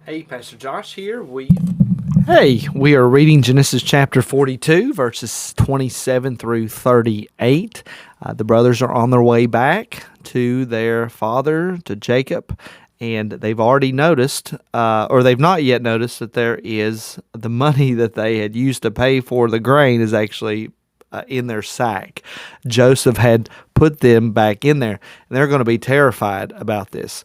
Hey, Pastor Josh here. We are reading Genesis chapter 42, verses 27 through 38. The brothers are on their way back to their father, to Jacob, and they've already noticed, or they've not yet noticed, that there is the money that they had used to pay for the grain is actually in their sack. Joseph had put them back in there, and they're going to be terrified about this.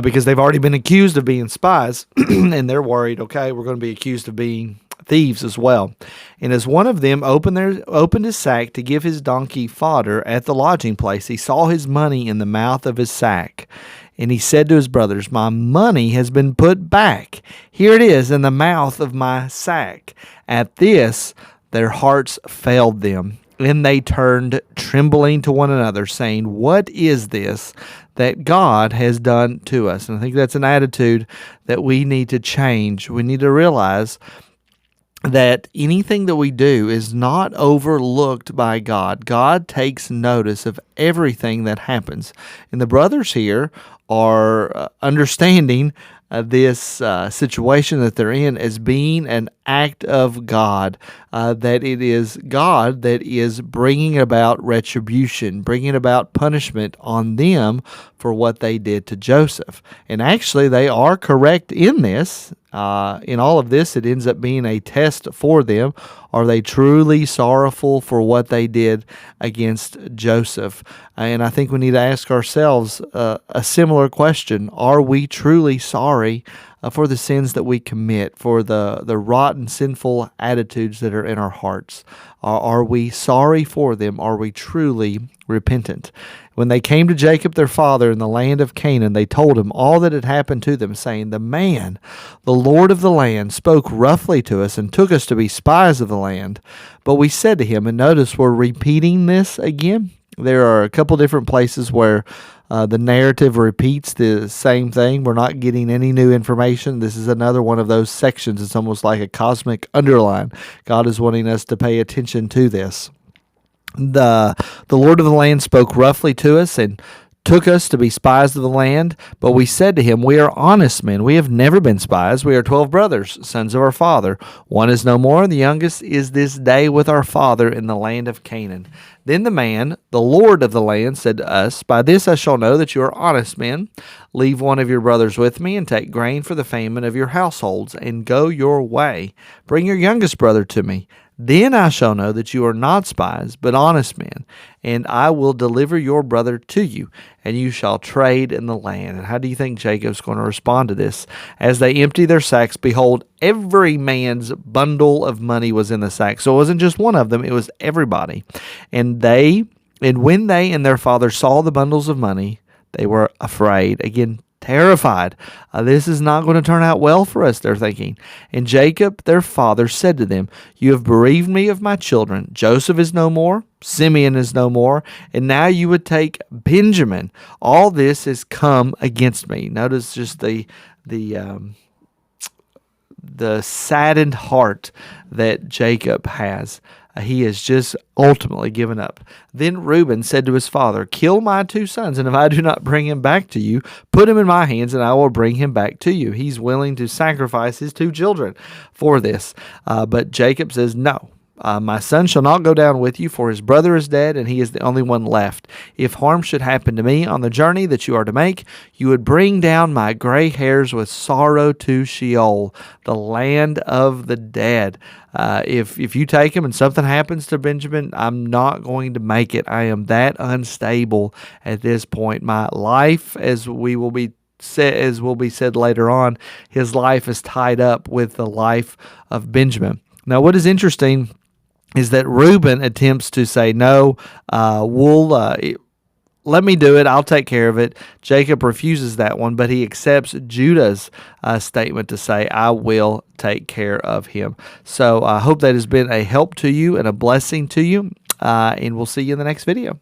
Because they've already been accused of being spies, and they're worried, okay, we're going to be accused of being thieves as well. And as one of them opened his sack to give his donkey fodder at the lodging place, he saw his money in the mouth of his sack. And he said to his brothers, "My money has been put back. Here it is in the mouth of my sack." At this, their hearts failed them. And they turned trembling to one another, saying, "What is this that God has done to us?" And I think that's an attitude that we need to change. We need to realize that anything that we do is not overlooked by God. God takes notice of everything that happens. And the brothers here are understanding this situation that they're in as being an act of God, that it is God that is bringing about retribution, bringing about punishment on them for what they did to Joseph. And actually, they are correct in this. In all of this, it ends up being a test for them. Are they truly sorrowful for what they did against Joseph? And I think we need to ask ourselves a similar question. Are we truly sorry for the sins that we commit, for the rotten, sinful attitudes that are in our hearts? Are we sorry for them? Are we truly repentant? When they came to Jacob their father in the land of Canaan, they told him all that had happened to them, saying, "The man, the Lord of the land, spoke roughly to us and took us to be spies of the land." But we said to him, and notice we're repeating this again. There are a couple different places where the narrative repeats the same thing. We're not getting any new information. This is another one of those sections. It's almost like a cosmic underline. God is wanting us to pay attention to this. The Lord of the land spoke roughly to us and took us to be spies of the land. But we said to him, "We are honest men. We have never been spies. We are 12 brothers, sons of our father. One is no more. The youngest is this day with our father in the land of Canaan." Then the man, the Lord of the land, said to us, "By this I shall know that you are honest men. Leave one of your brothers with me, and take grain for the famine of your households, and go your way. Bring your youngest brother to me. Then I shall know that you are not spies, but honest men, and I will deliver your brother to you, and you shall trade in the land." And how do you think Jacob's going to respond to this? As they empty their sacks, behold, every man's bundle of money was in the sack. So it wasn't just one of them, it was everybody. And when they and their father saw the bundles of money, they were afraid. Again, terrified. This is not going to turn out well for us, they're thinking. And Jacob, their father, said to them, "You have bereaved me of my children. Joseph is no more, Simeon is no more, and now you would take Benjamin. All this has come against me." Notice just the saddened heart that Jacob has. He has just ultimately given up. Then Reuben said to his father, "Kill my 2 sons, and if I do not bring him back to you, put him in my hands, and I will bring him back to you." He's willing to sacrifice his 2 children for this. But Jacob says, "No. My son shall not go down with you, for his brother is dead, and he is the only one left. If harm should happen to me on the journey that you are to make, you would bring down my gray hairs with sorrow to Sheol, the land of the dead." If you take him and something happens to Benjamin, I'm not going to make it. I am that unstable at this point. My life, as will be said later on, his life is tied up with the life of Benjamin. Now, what is interesting is that Reuben attempts to say, "No, let me do it. I'll take care of it." Jacob refuses that one, but he accepts Judah's statement to say, "I will take care of him." So I hope that has been a help to you and a blessing to you, and we'll see you in the next video.